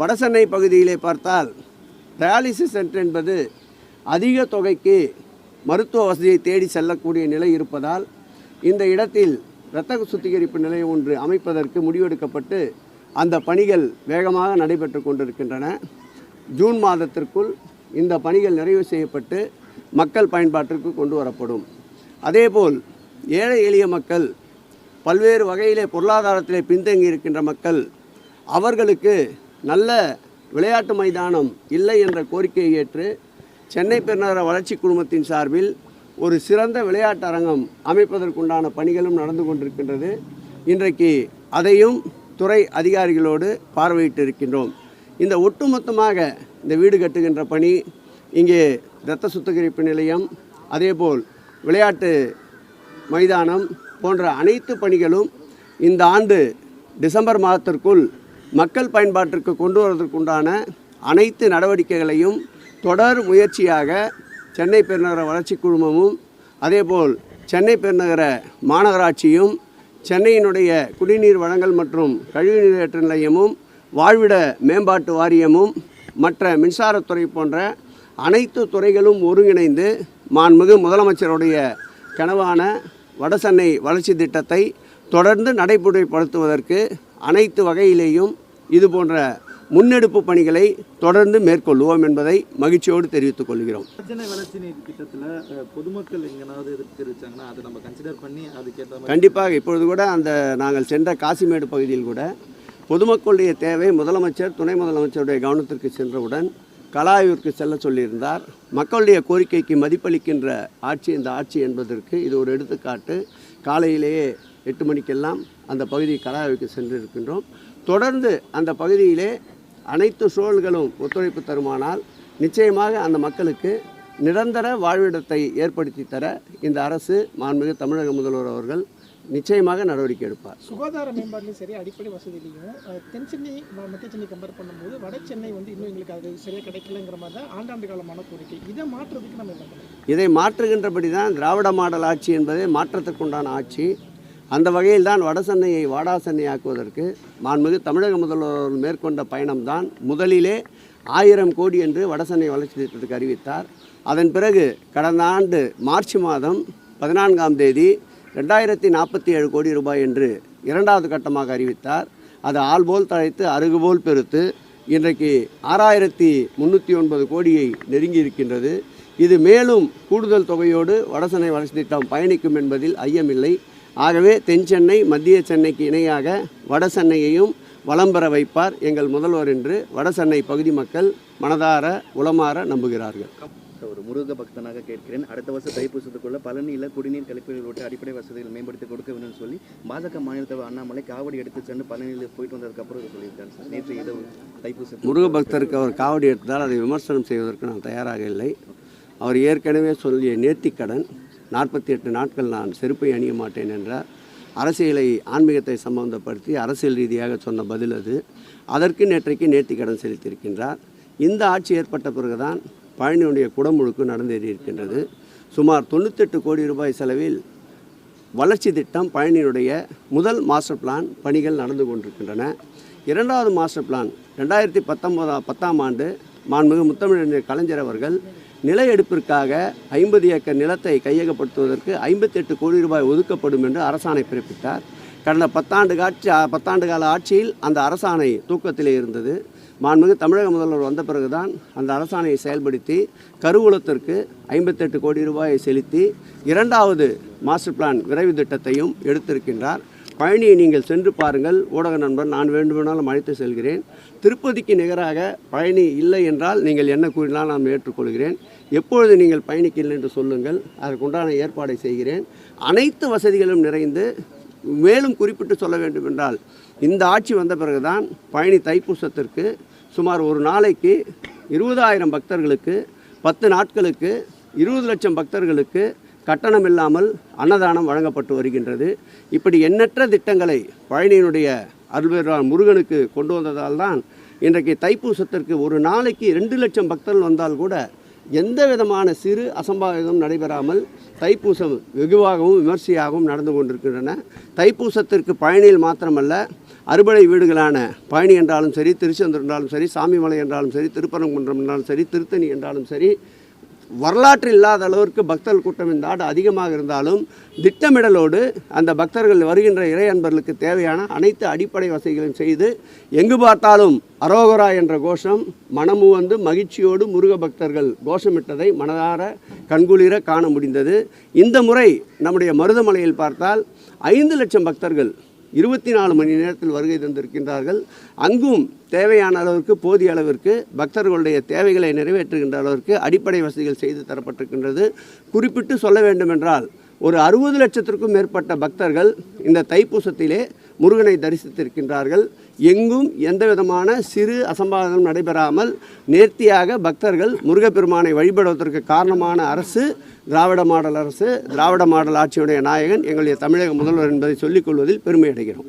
வடசென்னை பகுதியிலே பார்த்தால் dialysis centre என்பது அதிக தொகைக்கு மருத்துவ வசதியை தேடி செல்லக்கூடிய நிலை இருப்பதால் இந்த இடத்தில் இரத்த சுத்திகரிப்பு நிலையம் ஒன்று அமைப்பதற்கு முடிவெடுக்கப்பட்டு அந்த பணிகள் வேகமாக நடைபெற்று கொண்டிருக்கின்றன. ஜூன் மாதத்திற்குள் இந்த பணிகள் நிறைவு செய்யப்பட்டு மக்கள் பயன்பாட்டிற்கு கொண்டு வரப்படும். அதேபோல் ஏழை எளிய மக்கள், பல்வேறு வகையிலே பொருளாதாரத்திலே பின்தங்கி இருக்கின்ற மக்கள், அவர்களுக்கு நல்ல விளையாட்டு மைதானம் இல்லை என்ற கோரிக்கையை ஏற்று சென்னை பெருநகர வளர்ச்சி குழுமத்தின் சார்பில் ஒரு சிறந்த விளையாட்டு அரங்கம் அமைப்பதற்குண்டான பணிகளும் நடந்து கொண்டிருக்கின்றது. இன்றைக்கு அதையும் துறை அதிகாரிகளோடு பார்வையிட்டு இருக்கின்றோம். இந்த ஒட்டுமொத்தமாக இந்த வீடு கட்டுகின்ற பணி, இங்கே இரத்த சுத்திகரிப்பு நிலையம், அதேபோல் விளையாட்டு மைதானம் போன்ற அனைத்து பணிகளும் இந்த ஆண்டு டிசம்பர் மாதத்திற்குள் மக்கள் பயன்பாட்டிற்கு கொண்டு வருவதற்குண்டான அனைத்து நடவடிக்கைகளையும் தொடர் முயற்சியாக சென்னை பெருநகர வளர்ச்சி குழுமமும் அதேபோல் சென்னை பெருநகர மாநகராட்சியும் சென்னையினுடைய குடிநீர் வழங்கல் மற்றும் கழிவுநீரேற்ற நிலையமும் வாழ்விட மேம்பாட்டு வாரியமும் மற்ற மின்சாரத்துறை போன்ற அனைத்து துறைகளும் ஒருங்கிணைந்து மாண்புமிகு முதலமைச்சருடைய கனவான வடசென்னை வளர்ச்சி திட்டத்தை தொடர்ந்து நடைமுறைப்படுத்துவதற்கு அனைத்து வகையிலேயும் இது போன்ற முன்னெடுப்பு பணிகளை தொடர்ந்து மேற்கொள்வோம் என்பதை மகிழ்ச்சியோடு தெரிவித்துக் கொள்கிறோம். வளர்ச்சி திட்டத்தில் பொதுமக்கள் எங்கேனாவது தெரிவிச்சாங்கன்னா அதை நம்ம கன்சிடர் பண்ணி அதுக்கேற்ற கண்டிப்பாக இப்பொழுது கூட நாங்கள் சென்ற காசிமேடு பகுதியில் கூட பொதுமக்களுடைய தேவை முதலமைச்சர் துணை முதலமைச்சருடைய கவனத்திற்கு சென்றவுடன் கலாய்விற்கு செல்ல சொல்லியிருந்தார். மக்களுடைய கோரிக்கைக்கு மதிப்பளிக்கின்ற ஆட்சி இந்த ஆட்சி என்பதற்கு இது ஒரு எடுத்துக்காட்டு. காலையிலேயே 8 மணிக்கெல்லாம் அந்த பகுதி கலாய்வுக்கு சென்றிருக்கின்றோம். தொடர்ந்து அந்த பகுதியிலே அனைத்து சூழல்களும் ஒத்துழைப்பு தருமானால் நிச்சயமாக அந்த மக்களுக்கு நிரந்தர வாழ்விடத்தை ஏற்படுத்தி தர இந்த அரசு மாண்புமிகு தமிழக முதல்வர் அவர்கள் நிச்சயமாக நடவடிக்கை எடுப்பார். சுகாதார மேம்பாட்டிலும் சரி, அடிப்படை வசதியிலையும் தென் சென்னை மத்திய சென்னை கம்பேர் பண்ணும்போது வட சென்னை இன்னும் எங்களுக்கு அது சரியாக கிடைக்கலங்கிற மாதிரி தான் ஆண்டாண்டு காலமான கோரிக்கை. இதை மாற்றுறதுக்கு நம்ம என்ன பண்ணணும்? இதை மாற்றுகின்றபடி தான் திராவிட மாடல் ஆட்சி என்பதே மாற்றத்திற்குண்டான ஆட்சி. அந்த வகையில் தான் வட சென்னையை வாடா சென்னை ஆக்குவதற்கு மாண்புமிகு தமிழக முதல்வர் மேற்கொண்ட பயணம்தான். முதலிலே 1000 கோடி என்று வடசென்னை வளர்ச்சி திட்டத்துக்கு அறிவித்தார். அதன் பிறகு கடந்த ஆண்டு மார்ச் மாதம் 14ஆம் தேதி 2047 கோடி ரூபாய் என்று இரண்டாவது கட்டமாக அறிவித்தார். அது ஆள்போல் தழைத்து அருகுபோல் பெருத்து இன்றைக்கு 6309 கோடியை நெருங்கி இருக்கின்றது. இது மேலும் கூடுதல் தொகையோடு வடசென்னை வளர்ச்சி திட்டம் பயணிக்கும் என்பதில் ஐயமில்லை. ஆகவே தென் சென்னை மத்திய சென்னைக்கு இணையாக வட சென்னையையும் வலம் பெற வைப்பார் எங்கள் முதல்வர் என்று வடசென்னை பகுதி மக்கள் மனதார உளமாற நம்புகிறார்கள். ஒரு முருக பக்தனாக கேட்கிறேன். அடுத்த வருஷம் தைப்பூசத்துக்குள்ள பழனியில் குடிநீர் கழிப்பில் விட்டு அடிப்படை வசதிகள் மேம்படுத்தி கொடுக்க வேண்டும் சொல்லி பாஜக மாநில தலைவர் அண்ணாமலை காவடி எடுத்து சென்று பழனியில் போயிட்டு வந்ததுக்கப்புறம் இதை சொல்லியிருக்காரு சார். நேற்று இரவு தைப்பூசம் முருக பக்தருக்கு அவர் காவடி எடுத்தால் அதை விமர்சனம் செய்வதற்கு நான் தயாராக இல்லை. அவர் ஏற்கனவே சொல்லிய நேர்த்திக்கடன் 48 நாட்கள் நான் செருப்பை அணிய மாட்டேன் என்றார். அரசியலை ஆன்மீகத்தை சம்பந்தப்படுத்தி அரசியல் ரீதியாக சொன்ன பதில் அது. அதற்கு நேற்றைக்கு நேர்த்திக்கடன் செலுத்தியிருக்கின்றார். இந்த ஆட்சி ஏற்பட்ட பிறகுதான் பழனியுடைய குடமுழுக்கு நடந்தேறியிருக்கின்றது. சுமார் 98 கோடி ரூபாய் செலவில் வளர்ச்சி திட்டம் பழனியுடைய முதல் மாஸ்டர் பிளான் பணிகள் நடந்து கொண்டிருக்கின்றன. இரண்டாவது மாஸ்டர் பிளான் 2010ஆம் ஆண்டு மாண்புமிகு முத்தமிழறிஞர் கலைஞர் அவர்கள் நில எடுப்பிற்காக 50 ஏக்கர் நிலத்தை கையகப்படுத்துவதற்கு 58 கோடி ரூபாய் ஒதுக்கப்படும் என்று அரசாணை பிறப்பித்தார். கடந்த 10 கால ஆட்சியில் அந்த அரசாணை தூக்கத்திலே இருந்தது. மாண்புமிகு தமிழக முதல்வர் வந்த பிறகுதான் அந்த அரசாணையை செயல்படுத்தி கருவூலத்திற்கு 58 கோடி ரூபாயை செலுத்தி இரண்டாவது மாஸ்டர் பிளான் விரைவு திட்டத்தையும் எடுத்திருக்கின்றார். பழனியை நீங்கள் சென்று பாருங்கள். ஊடக நண்பர், நான் வேண்டுமானாலும் அழைத்து செல்கிறேன். திருப்பதிக்கு நிகராக பழனி இல்லை என்றால் நீங்கள் என்ன கூறினால் நான் ஏற்றுக்கொள்கிறேன். எப்பொழுது நீங்கள் பயணிக்கலை என்று சொல்லுங்கள், அதற்குண்டான ஏற்பாடை செய்கிறேன். அனைத்து வசதிகளும் நிறைந்து மேலும் குறிப்பிட்டு சொல்ல வேண்டும் என்றால் இந்த ஆட்சி வந்த பிறகுதான் பழனி தைப்பூசத்திற்கு சுமார் ஒரு நாளைக்கு 20,000 பக்தர்களுக்கு 10 நாட்களுக்கு 20 லட்சம் பக்தர்களுக்கு கட்டணம் இல்லாமல் அன்னதானம் வழங்கப்பட்டு வருகின்றது. இப்படி எண்ணற்ற திட்டங்களை பழனியினுடைய அருள்பெருமான் முருகனுக்கு கொண்டு வந்ததால் தான் இன்றைக்கு தைப்பூசத்திற்கு ஒரு நாளைக்கு 2 லட்சம் பக்தர்கள் வந்தால் கூட எந்த விதமான சிறு அசம்பாவிதம் நடைபெறாமல் தைப்பூசம் வெகுவாகவும் விமர்சையாகவும் நடந்து கொண்டிருக்கின்றன. தைப்பூசத்திற்கு பழனியில் மாத்திரமல்ல, அறுபடை வீடுகளான பழனி என்றாலும் சரி, திருச்செந்தூர் என்றாலும் சரி, சாமிமலை என்றாலும் சரி, திருப்பரங்குன்றம் என்றாலும் சரி, திருத்தணி என்றாலும் சரி, வரலாற்று இல்லாத அளவிற்கு பக்தர்கள் கூட்டம் இந்த ஆண்டு அதிகமாக இருந்தாலும் திட்டமிடலோடு அந்த பக்தர்கள் வருகின்ற இறை அன்பர்களுக்கு தேவையான அனைத்து அடிப்படை வசதிகளையும் செய்து எங்கு பார்த்தாலும் அரோகரா என்ற கோஷம் மனமு வந்து மகிழ்ச்சியோடு முருக பக்தர்கள் கோஷமிட்டதை மனதார கண்குளிர காண முடிந்தது. இந்த முறை நம்முடைய மருதமலையில் பார்த்தால் 5 லட்சம் பக்தர்கள் 24 மணி நேரத்தில் வருகை தந்திருக்கின்றார்கள். அங்கும் தேவையான அளவிற்கு போதிய அளவிற்கு பக்தர்களுடைய தேவைகளை நிறைவேற்றுகின்ற அளவிற்கு அடிப்படை வசதிகள் செய்து தரப்பட்டிருக்கின்றது. குறிப்பிட்டு சொல்ல வேண்டுமென்றால் ஒரு 60 லட்சத்திற்கும் மேற்பட்ட பக்தர்கள் இந்த தைப்பூசத்திலே முருகனை தரிசித்திருக்கின்றார்கள். எங்கும் எந்த விதமான சிறு அசம்பாவிதம் நடைபெறாமல் நேர்த்தியாக பக்தர்கள் முருகப்பெருமானை வழிபடுவதற்கு காரணமான அரசு திராவிட மாடல் அரசு, திராவிட மாடல் ஆட்சியுடைய நாயகன் எங்களுடைய தமிழக முதல்வர் என்பதை சொல்லிக் கொள்வதில் பெருமை அடைகிறோம்.